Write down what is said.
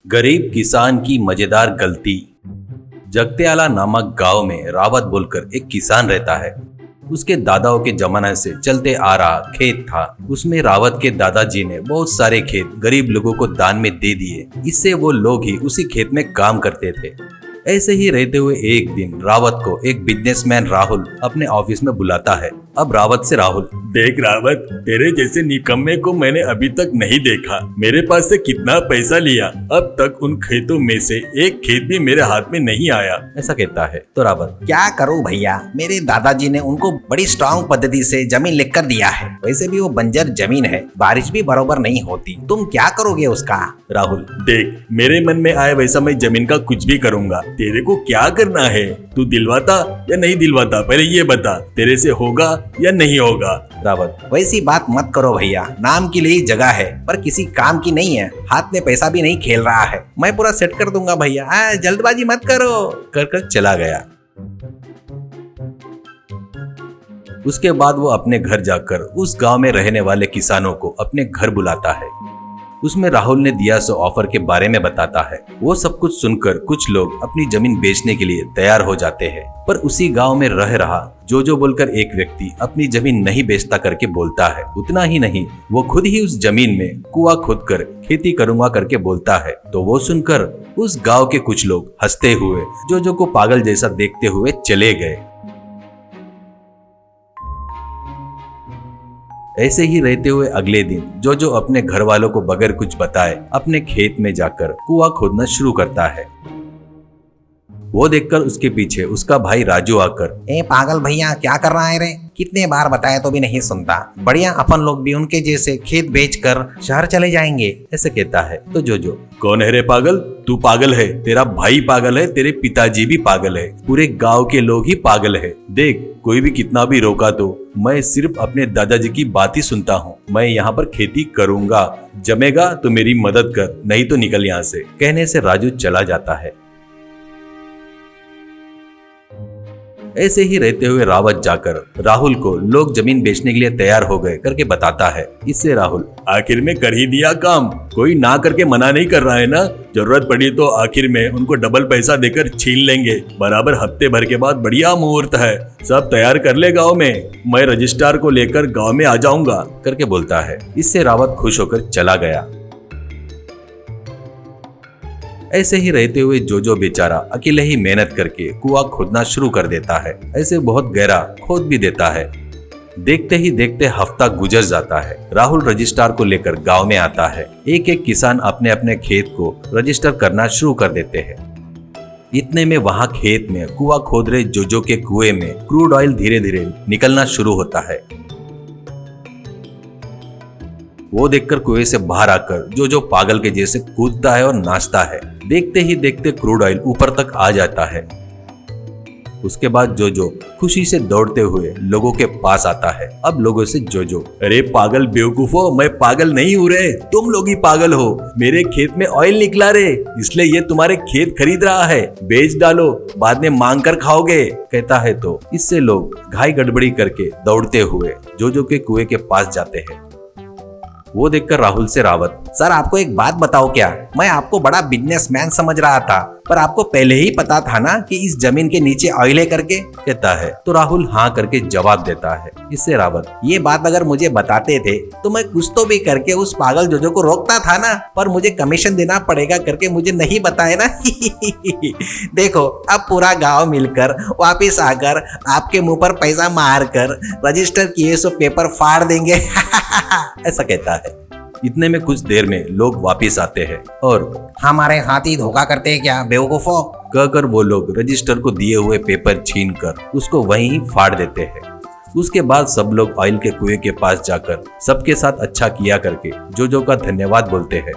गरीब किसान की मजेदार गलती। जगत्याला नामक गांव में रावत बोलकर एक किसान रहता है। उसके दादाओं के जमाने से चलते आ रहा खेत था। उसमें रावत के दादाजी ने बहुत सारे खेत गरीब लोगों को दान में दे दिए। इससे वो लोग ही उसी खेत में काम करते थे। ऐसे ही रहते हुए एक दिन रावत को एक बिजनेसमैन राहुल अपने ऑफिस में बुलाता है। अब रावत से राहुल, देख रावत, तेरे जैसे निकम्मे को मैंने अभी तक नहीं देखा। मेरे पास से कितना पैसा लिया, अब तक उन खेतों में से एक खेत भी मेरे हाथ में नहीं आया। ऐसा कहता है तो रावत, क्या करूं भैया, मेरे दादाजी ने उनको बड़ी स्ट्रांग पद्धति से जमीन लिखकर दिया है। वैसे भी वो बंजर जमीन है, बारिश भी बराबर नहीं होती। तुम क्या करोगे उसका? राहुल, देख, मेरे मन में आए वैसा मैं जमीन का कुछ भी करूंगा। तेरे को क्या करना है? तू दिलवाता या नहीं दिलवाता, पहले ये बता। तेरे से होगा या नहीं होगा? रावत, वैसी बात मत करो भैया, नाम के लिए जगह है पर किसी काम की नहीं है। हाथ में पैसा भी नहीं खेल रहा है, मैं पूरा सेट कर दूंगा भैया, जल्दबाजी मत करो। कर चला गया। उसके बाद वो अपने घर जाकर उस गांव में रहने वाले किसानों को अपने घर बुलाता है। उसमें राहुल ने दिया सो ऑफर के बारे में बताता है। वो सब कुछ सुनकर कुछ लोग अपनी जमीन बेचने के लिए तैयार हो जाते हैं। पर उसी गांव में रह रहा जो बोलकर एक व्यक्ति अपनी जमीन नहीं बेचता करके बोलता है। उतना ही नहीं, वो खुद ही उस जमीन में कुआं खोदकर खेती करूंगा करके बोलता है। तो वो सुनकर उस गांव के कुछ लोग हंसते हुए जो को पागल जैसा देखते हुए चले गए। ऐसे ही रहते हुए अगले दिन जो अपने घर वालों को बगैर कुछ बताए अपने खेत में जाकर कुआं खोदना शुरू करता है। वो देखकर उसके पीछे उसका भाई राजू आकर, ए पागल भैया, क्या कर रहा है रे? कितने बार बताया तो भी नहीं सुनता। बढ़िया, अपन लोग भी उनके जैसे खेत बेचकर शहर चले जाएंगे। ऐसे कहता है तो जो, कौन है रे पागल? तू पागल है, तेरा भाई पागल है, तेरे पिताजी भी पागल है, पूरे गांव के लोग ही पागल है। देख, कोई भी कितना भी रोका तो मैं सिर्फ अपने दादाजी की बात ही सुनता हूँ। मैं यहाँ पर खेती करूंगा, जमेगा तो मेरी मदद कर, नहीं तो निकल यहाँ से। कहने से राजू चला जाता है। ऐसे ही रहते हुए रावत जाकर राहुल को लोग जमीन बेचने के लिए तैयार हो गए करके बताता है। इससे राहुल, आखिर में कर ही दिया काम, कोई ना करके मना नहीं कर रहा है ना। जरूरत पड़ी तो आखिर में उनको डबल पैसा देकर छीन लेंगे। बराबर हफ्ते भर के बाद बढ़िया मुहूर्त है, सब तैयार कर ले गाँव में, मैं रजिस्ट्रार को लेकर गाँव में आ जाऊंगा करके बोलता है। इससे रावत खुश होकर चला गया। ऐसे ही रहते हुए जो बेचारा अकेले ही मेहनत करके कुआं खोदना शुरू कर देता है। ऐसे बहुत गहरा खोद भी देता है। देखते ही देखते हफ्ता गुजर जाता है। राहुल रजिस्ट्रार को लेकर गांव में आता है। एक एक किसान अपने अपने खेत को रजिस्टर करना शुरू कर देते हैं। इतने में वहां खेत में कुआं खोद रहे जो के कुएं में क्रूड ऑयल धीरे धीरे निकलना शुरू होता है। वो देखकर कुएं से बाहर आकर जो पागल के जैसे कूदता है और नाचता है। देखते ही देखते क्रूड ऑयल ऊपर तक आ जाता है। उसके बाद जो खुशी से दौड़ते हुए लोगों के पास आता है। अब लोगों से जो, अरे पागल बेवकूफो, मैं पागल नहीं हूँ रे, तुम लोग ही पागल हो। मेरे खेत में ऑयल निकला रे, इसलिए ये तुम्हारे खेत खरीद रहा है, बेच डालो, बाद में मांग कर खाओगे, कहता है। तो इससे लोग घाई गड़बड़ी करके दौड़ते हुए जो के कुएं के पास जाते हैं। वो देखकर राहुल से रावत, सर आपको एक बात बताओ क्या, मैं आपको बड़ा बिजनेसमैन समझ रहा था, पर आपको पहले ही पता था ना कि इस जमीन के नीचे ऑयल है करके, कहता है। तो राहुल हाँ करके जवाब देता है। इससे रावत, ये बात अगर मुझे बताते थे तो मैं कुछ तो भी करके उस पागल जो को रोकता था ना, पर मुझे कमीशन देना पड़ेगा करके मुझे नहीं बताया ना। देखो, अब पूरा गाँव मिलकर वापिस आकर आपके मुंह पर पैसा मार कर रजिस्टर किए सो पेपर फाड़ देंगे। ऐसा कहता है। इतने में कुछ देर में लोग वापिस आते हैं और हमारे हाथी धोखा करते हैं क्या बेवकूफो, कहकर वो लोग रजिस्टर को दिए हुए पेपर छीन कर उसको वहीं फाड़ देते हैं। उसके बाद सब लोग ऑयल के कुएं के पास जाकर सबके साथ अच्छा किया करके जो का धन्यवाद बोलते हैं।